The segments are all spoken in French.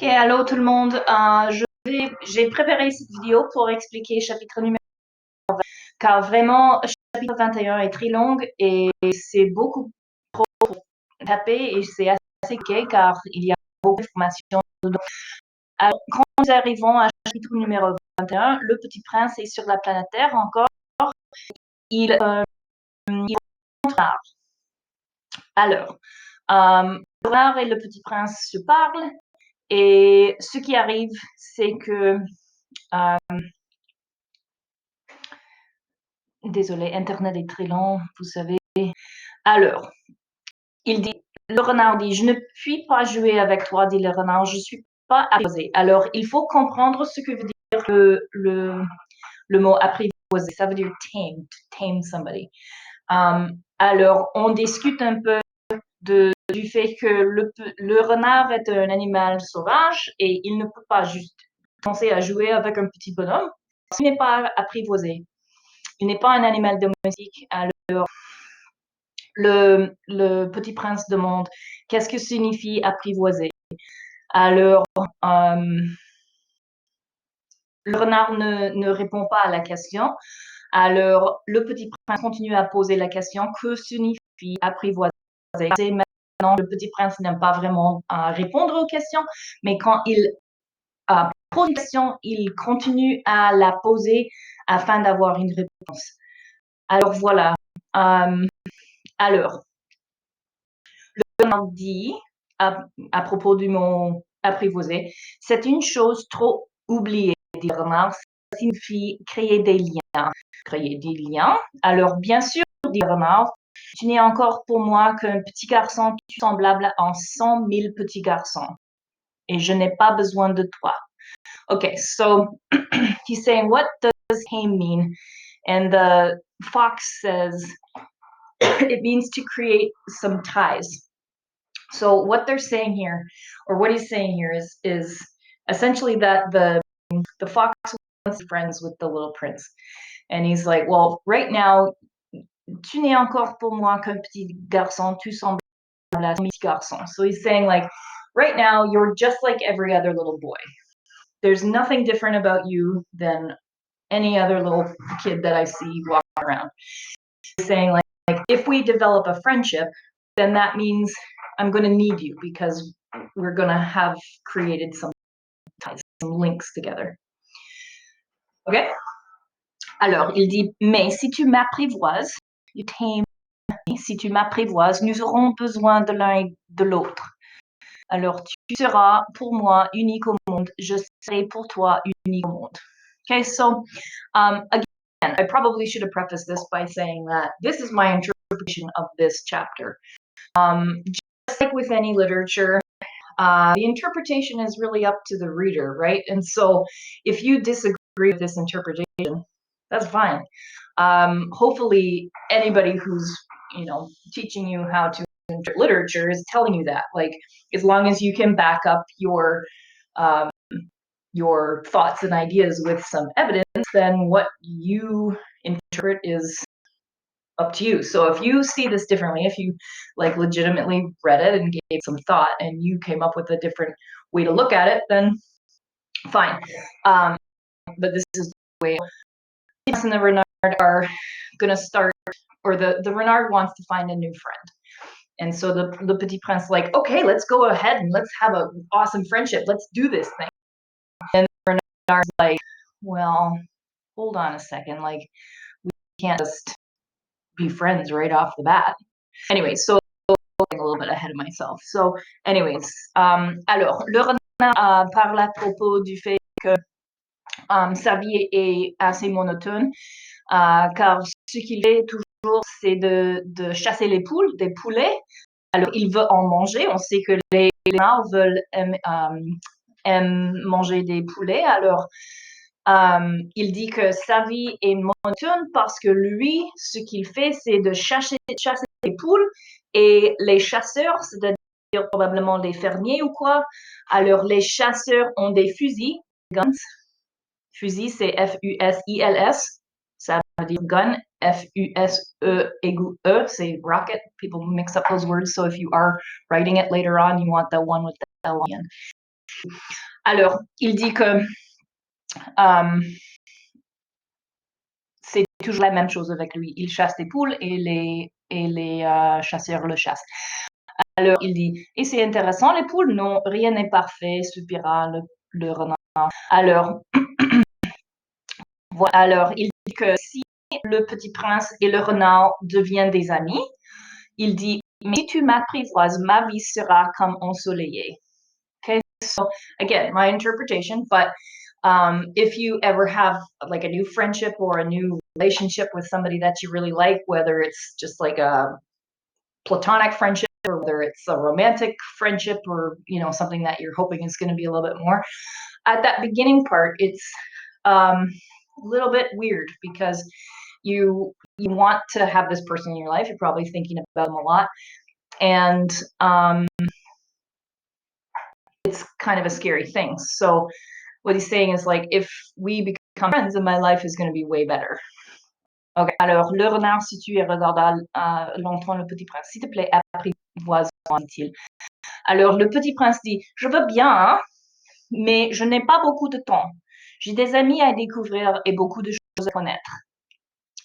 Ok, allô tout le monde. J'ai préparé cette vidéo pour expliquer chapitre numéro, car vraiment, chapitre 21 est très long et c'est beaucoup tapé et c'est assez gay car il y a beaucoup d'informations dedans. Alors, quand nous arrivons à chapitre numéro 21, le petit prince est sur la planète Terre encore. Il rentre. Alors, le renard et le petit prince se parlent et ce qui arrive, c'est que désolé, Internet est très lent, vous savez. Alors, le renard dit, je ne puis pas jouer avec toi, dit le renard, je suis pas apprivoisé. Alors, il faut comprendre ce que veut dire le mot apprivoisé. Ça veut dire tame, to tame somebody. Alors, on discute un peu du fait que le renard est un animal sauvage et il ne peut pas juste commencer à jouer avec un petit bonhomme. Il n'est pas apprivoisé. Il n'est pas un animal domestique. Alors, le petit prince demande qu'est-ce que signifie apprivoiser. Alors, le renard ne répond pas à la question. Alors, le petit prince continue à poser la question que signifie apprivoiser. Maintenant, le petit prince n'aime pas vraiment répondre aux questions, mais quand il pose une question, il continue à la poser afin d'avoir une réponse. Alors voilà. Alors, le renard dit à propos du mot apprivoiser, c'est une chose trop oubliée, dit le renard. Ça signifie créer des liens. Créer des liens. Alors, bien sûr, dit le renard, tu n'es encore pour moi qu'un petit garçon semblable en 100 000 petits garçons. Et je n'ai pas besoin de toi. Okay, so he's saying, what does tame mean? And the fox says, it means to create some ties. So what they're saying here, or what he's saying here is essentially that the fox wants to be friends with the little prince. And he's like, well, right now, tu n'es encore pour moi qu'un petit garçon, tu sembles à un petit garçon. So he's saying like, right now, you're just like every other little boy. There's nothing different about you than any other little kid that I see walking around. He's saying like, if we develop a friendship, then that means I'm going to need you because we're going to have created some ties, some links together. Ok? Alors, il dit, mais si tu m'apprivoises, you tame me, si tu m'apprivoises, nous aurons besoin de l'un et de l'autre. Alors, tu seras pour moi unique au monde, je serai pour toi unique au monde. Okay, so again, I probably should have prefaced this by saying that this is my interpretation of this chapter. Just like with any literature, the interpretation is really up to the reader, right? And so if you disagree with this interpretation, that's fine. Hopefully anybody who's, teaching you how to interpret literature is telling you that, like, as long as you can back up your thoughts and ideas with some evidence, then what you interpret is up to you. So if you see this differently, if you like legitimately read it and gave some thought and you came up with a different way to look at it, then fine. But this is the way Thomas and the Renard are going to start, or the Renard wants to find a new friend. And so the Petit Prince like, okay, let's go ahead and let's have an awesome friendship. Let's do this thing. And the Renard's like, well, hold on a second. Like, we can't just be friends right off the bat. Anyway, so going a little bit ahead of myself. So, anyways, alors, le renard parle à propos du fait que sa vie est assez monotone, car ce qu'il fait toujours, c'est de chasser les poules, des poulets. Alors, il veut en manger. On sait que les renards aiment manger des poulets. Alors, il dit que sa vie est monotone parce que lui, ce qu'il fait, c'est de chasser les poules et les chasseurs, c'est-à-dire probablement les fermiers ou quoi. Alors, les chasseurs ont des fusils, guns. Fusil, c'est F-U-S-I-L-S. Ça veut dire gun. F-U-S-E égale E, c'est rocket. People mix up those words. So if you are writing it later on, you want the one with the L on the end. Alors, il dit que c'est toujours la même chose avec lui. Il chasse des poules et les chasseurs le chassent. Alors, il dit, et c'est intéressant, les poules? Non, rien n'est parfait, soupira le renard. Alors, voilà. Alors, il dit que si le petit prince et le renard deviennent des amis, il dit, mais si tu m'apprivoises, ma vie sera comme ensoleillée. Okay, so again, my interpretation, but if you ever have like a new friendship or a new relationship with somebody that you really like, whether it's just like a platonic friendship or whether it's a romantic friendship or something that you're hoping is going to be a little bit more, at that beginning part, it's a little bit weird because you want to have this person in your life. You're probably thinking about them a lot, and it's kind of a scary thing. So what he's saying is like, if we become friends, then my life is going to be way better. Okay. Alors, le renard se tut et regarda longtemps le petit prince. S'il te plaît, apprivoise-moi, dit-il. Alors, le petit prince dit, je veux bien, hein, mais je n'ai pas beaucoup de temps. J'ai des amis à découvrir et beaucoup de choses à connaître.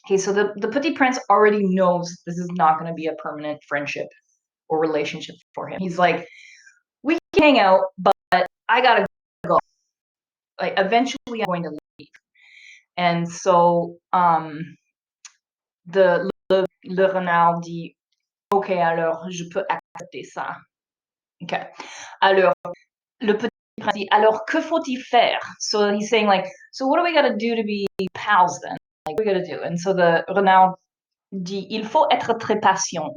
Okay, so the petit prince already knows this is not going to be a permanent friendship or relationship for him. He's like, we can hang out, but I gotta go. Like, eventually I'm going to leave. And so, le renard dit, OK, alors je peux accepter ça. OK. Alors, le petit prince dit, alors que faut-il faire? So he's saying like, so what do we gotta do to be pals then? Like, what do we gotta do? And so the renard dit, il faut être très patient,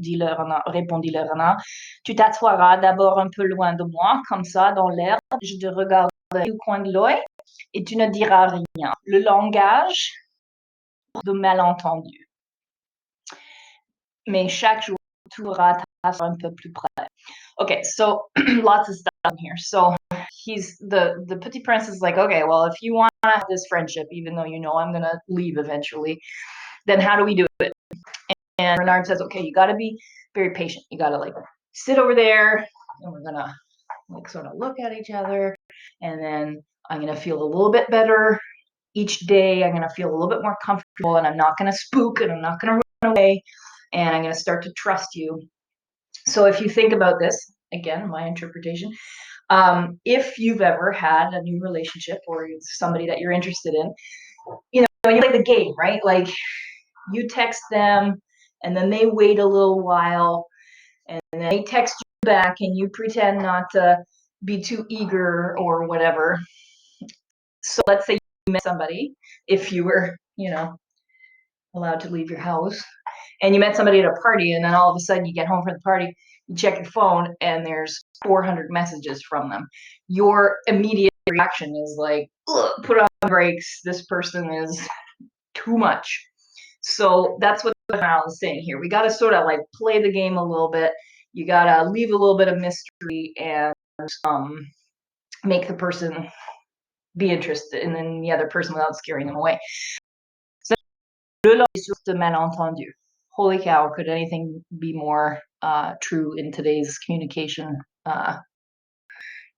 répondit le renard. Tu t'assoiras d'abord un peu loin de moi, comme ça, dans l'herbe. Je te regarderai au coin de l'œil et tu ne diras rien. Le langage de malentendu. Mais chaque jour, tu auras un peu plus près. Okay, so lots of stuff in here. So he's the petit prince is like, okay, well, if you want to have this friendship, even though you know I'm gonna leave eventually, then how do we do it? And Renard says, okay, you got to be very patient. You got to like sit over there, and we're gonna like sort of look at each other, and then I'm gonna feel a little bit better each day. I'm gonna feel a little bit more comfortable, and I'm not gonna spook, and I'm not gonna run away, and I'm gonna start to trust you. So if you think about this, again, my interpretation, if you've ever had a new relationship or somebody that you're interested in, you play the game, right? Like, you text them and then they wait a little while and then they text you back and you pretend not to be too eager or whatever. So let's say you met somebody, if you were, allowed to leave your house, and you met somebody at a party, and then all of a sudden you get home from the party, you check your phone, and there's 400 messages from them. Your immediate reaction is like, put on brakes, this person is too much. So that's what I was saying here. We got to sort of like play the game a little bit. You got to leave a little bit of mystery and make the person be interested in the other person without scaring them away. So, le sur ce malentendu. Holy cow, could anything be more true in today's communication?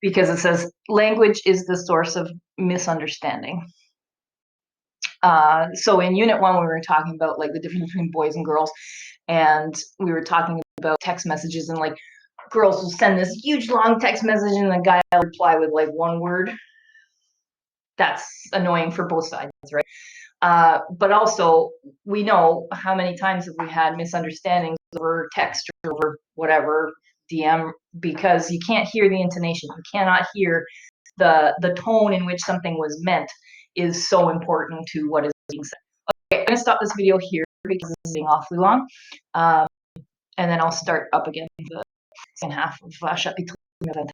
Because it says language is the source of misunderstanding. So in Unit 1, we were talking about like the difference between boys and girls, and we were talking about text messages, and like girls will send this huge long text message and the guy will reply with like one word. That's annoying for both sides, right? But also, we know how many times have we had misunderstandings over text or over whatever DM, because you can't hear the intonation. You cannot hear the tone in which something was meant is so important to what is being said. Okay, I'm going to stop this video here because this is being awfully long. And then I'll start up again the second half of chapitre 21.